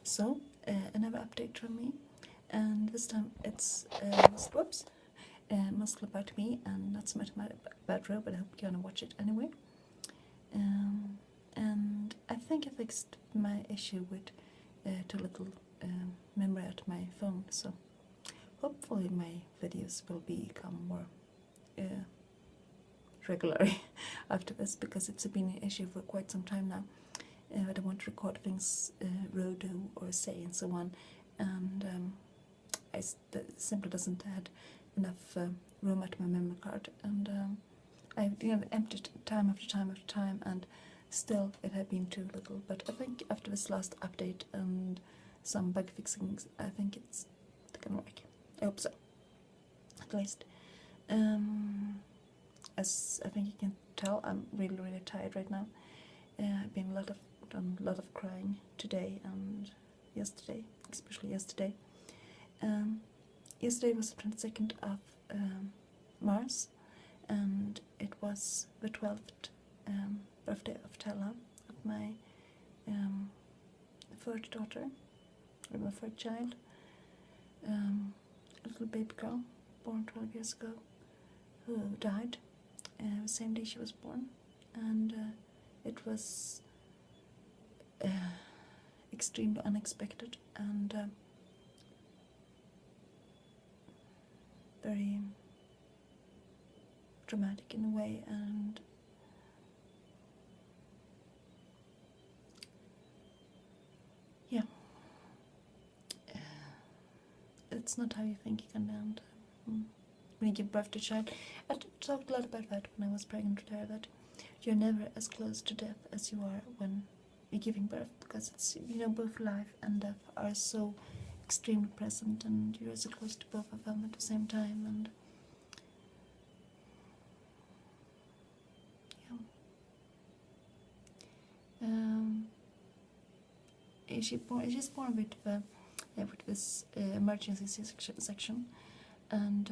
So, another update from me, and this time it's mostly about me and not so much about Ro, but I hope you're gonna watch it anyway. And I think I fixed my issue with too little memory at my phone, so hopefully my videos will become more regularly after this, because it's been an issue for quite some time now. I don't want to record things Ro do or say and so on, and simply doesn't have enough room at my memory card, and I've emptied time after time after time, and still it had been too little. But I think after this last update and some bug fixings, I think it's gonna work. I hope so, at least. As I think you can tell, I'm really tired right now. I've been done a lot of crying today and yesterday, especially yesterday. Yesterday was the 22nd of March, and it was the 12th birthday of Tella, of my third daughter, or my third child, a little baby girl born 12 years ago, who died the same day she was born, and it was extremely unexpected and very dramatic in a way, and yeah, it's not how you think you can land when you give birth to a child. I talked a lot about that when I was pregnant with her, that you're never as close to death as you are when you're giving birth, because it's, both life and death are so extremely present, and you're so close to both of them at the same time, and she's born with this emergency section, and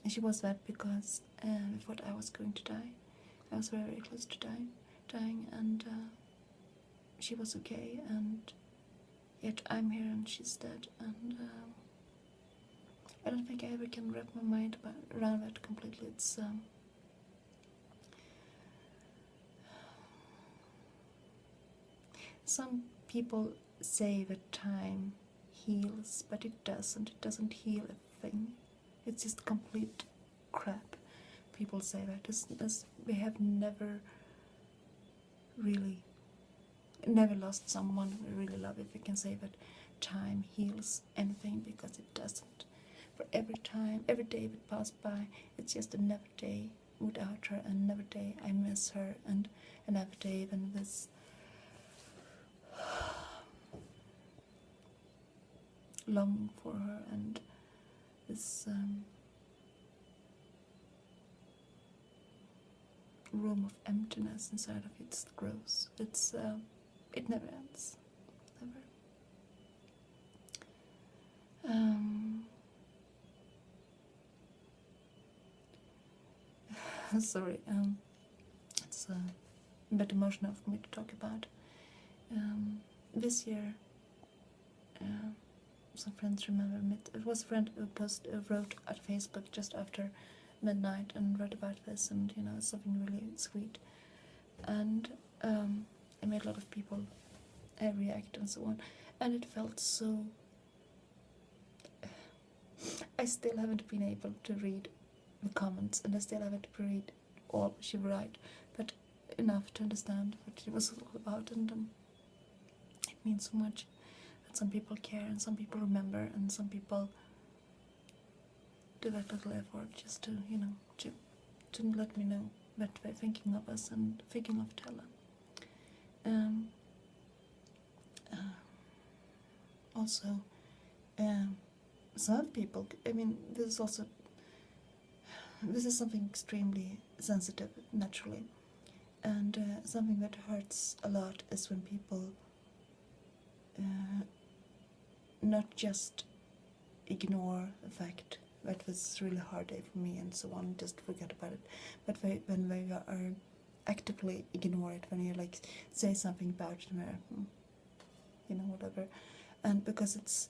she was that because I thought I was going to die. I was very close to dying, and she was okay, and yet I'm here and she's dead, and I don't think I ever can wrap my mind around that completely. It's some people say that time heals, but it doesn't. It doesn't heal a thing. It's just complete crap. People say that. We have never lost someone we really love, if we can say that time heals anything, because it doesn't. For every day that passed by, it's just another day without her, another day I miss her, and another day when this longing for her, and this room of emptiness inside of it grows. It never ends, never. Sorry, it's a bit emotional for me to talk about. This year, some friends remember me. It was a friend who wrote at Facebook just after midnight and wrote about this, and it's something really sweet. And I made a lot of people react and so on, and it felt so. I still haven't been able to read the comments, and I still haven't read all she wrote, but enough to understand what it was all about, and it means so much that some people care, and some people remember, and some people do that little effort just to let me know that they're thinking of us and thinking of Tella. Also, some people, this is something extremely sensitive, naturally, and something that hurts a lot is when people not just ignore the fact that was a really hard day for me and so on, just forget about it, but when they are actively ignore it, when you say something about it, whatever. And because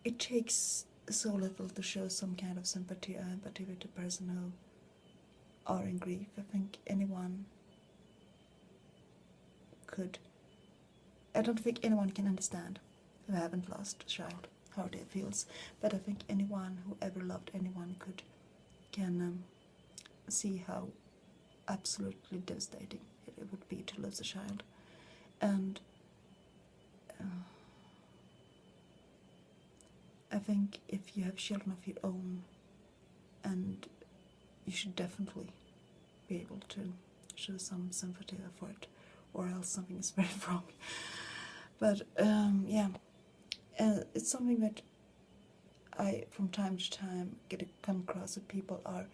it takes so little to show some kind of sympathy or empathy with the person who are in grief. I think anyone could. I don't think anyone can understand who haven't lost a child how it feels, but I think anyone who ever loved anyone can see how absolutely devastating it would be to lose a child. And I think if you have children of your own, and you should definitely be able to show some sympathy for it, or else something is very wrong. But it's something that I, from time to time, come across that people are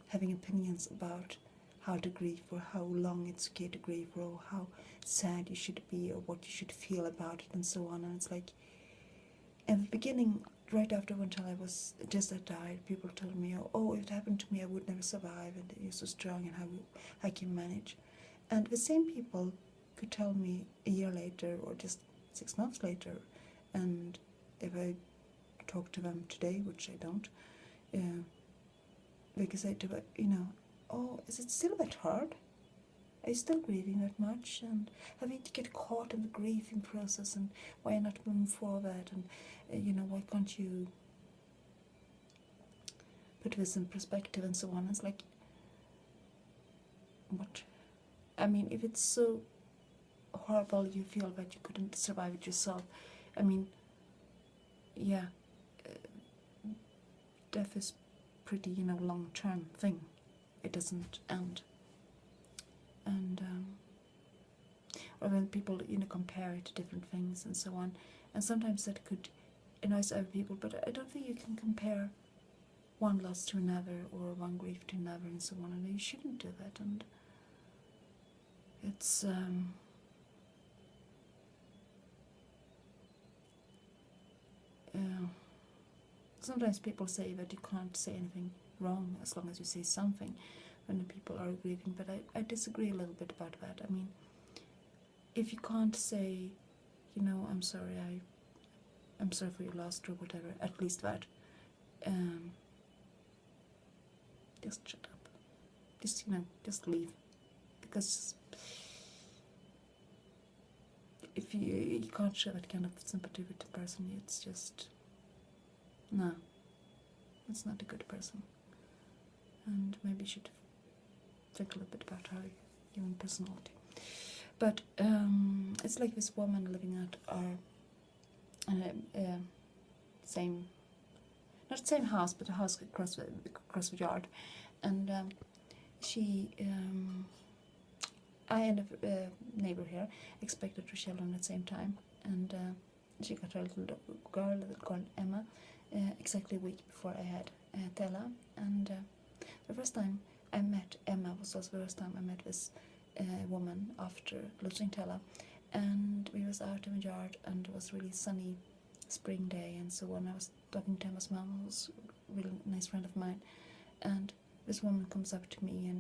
having opinions about how to grieve, or how long it's okay to grieve, or how sad you should be, or what you should feel about it, and so on. And it's like, in the beginning, right after when Tella was just died, people told me, oh, if it happened to me, I would never survive, and you're so strong, and how can you manage? And the same people could tell me a year later, or just 6 months later, and if I talk to them today, which I don't, they could say to me, oh, is it still a bit hard? Are you still grieving that much? And having to get caught in the grieving process, and why not moving forward? And why can't you put this in perspective, and so on? It's like, what? I mean, if it's so horrible you feel that you couldn't survive it yourself, I mean, yeah, death is pretty, long-term thing. It doesn't end. And or when people compare it to different things and so on, and sometimes that could annoy other people, but I don't think you can compare one loss to another, or one grief to another, and so on, and you shouldn't do that. And it's sometimes people say that you can't say anything wrong as long as you say something when the people are grieving, but I disagree a little bit about that. I mean, if you can't say, I'm sorry, I'm sorry for your loss, or whatever, at least that, just shut up. Just leave. Because if you can't show that kind of sympathy with the person, it's just, no, it's not a good person. And maybe you should think a little bit about your own personality. But it's like this woman living at our same, not same house, but a house across the yard, and I and a neighbor here expected her children at the same time, and she got her little girl called Emma exactly a week before I had Tella. And the first time I met Emma was also the first time I met this woman after losing Tella, and we was out in the yard, and it was really sunny spring day, and so on. I was talking to Emma's mom, who was a really nice friend of mine, and this woman comes up to me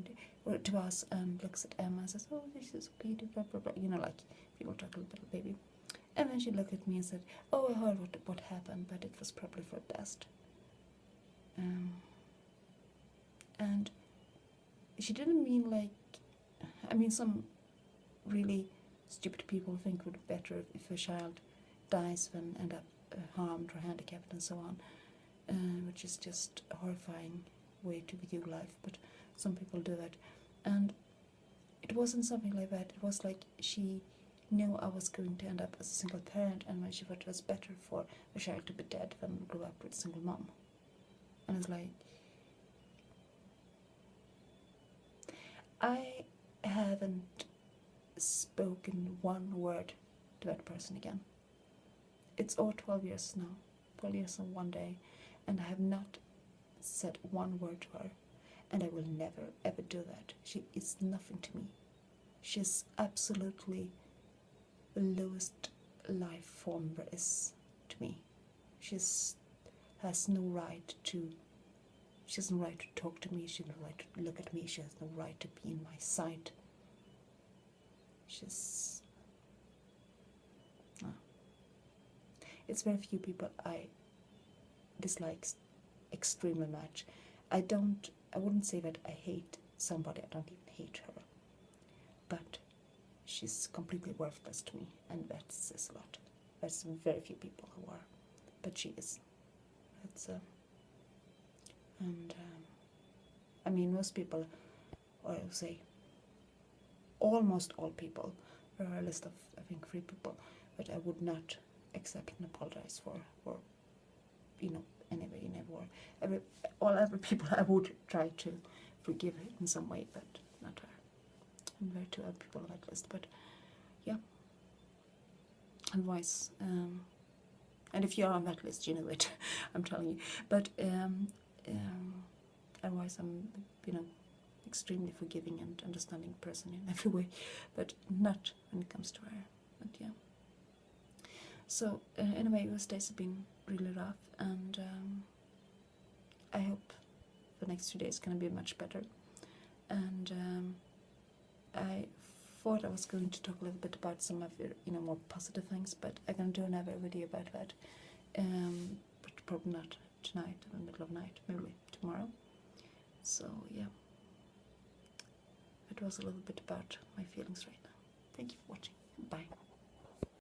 or to us, and looks at Emma and says, oh, this is okay, blah blah blah, like people talk a little baby. And then she looked at me and said, oh, I heard what happened, but it was probably for the best. And she didn't mean some really stupid people think it would be better if a child dies than end up harmed or handicapped and so on, which is just a horrifying way to view life, but some people do that. And it wasn't something like that. It was like she knew I was going to end up as a single parent, and when she thought it was better for a child to be dead than grow up with a single mom. And it's like, I haven't spoken one word to that person again. It's all 12 years now, 12 years and 1 day, and I have not said one word to her, and I will never ever do that. She is nothing to me. She's absolutely the lowest life form there is to me. She has no right to. She has no right to talk to me. She has no right to look at me. She has no right to be in my sight. She's it's very few people I dislike extremely much. I wouldn't say that I hate somebody, I don't even hate her, but she's completely worthless to me, and that says a lot. There's very few people who are, but she is. It's and I mean, most people, or I would say almost all people, there are a list of I think 3 people that I would not accept and apologize for, or anyway, every people I would try to forgive in some way, but not her. And there are 2 other people on that list, but yeah. Otherwise, and if you are on that list, you know it. I'm telling you. But otherwise, I'm extremely forgiving and understanding person in every way, but not when it comes to her. But yeah. So anyway, those days have been really rough, and I hope the next 2 days gonna be much better. And I thought I was going to talk a little bit about some of the more positive things, but I'm gonna do another video about that. But probably not tonight, in the middle of the night, maybe tomorrow. So yeah, it was a little bit about my feelings right now. Thank you for watching. Bye.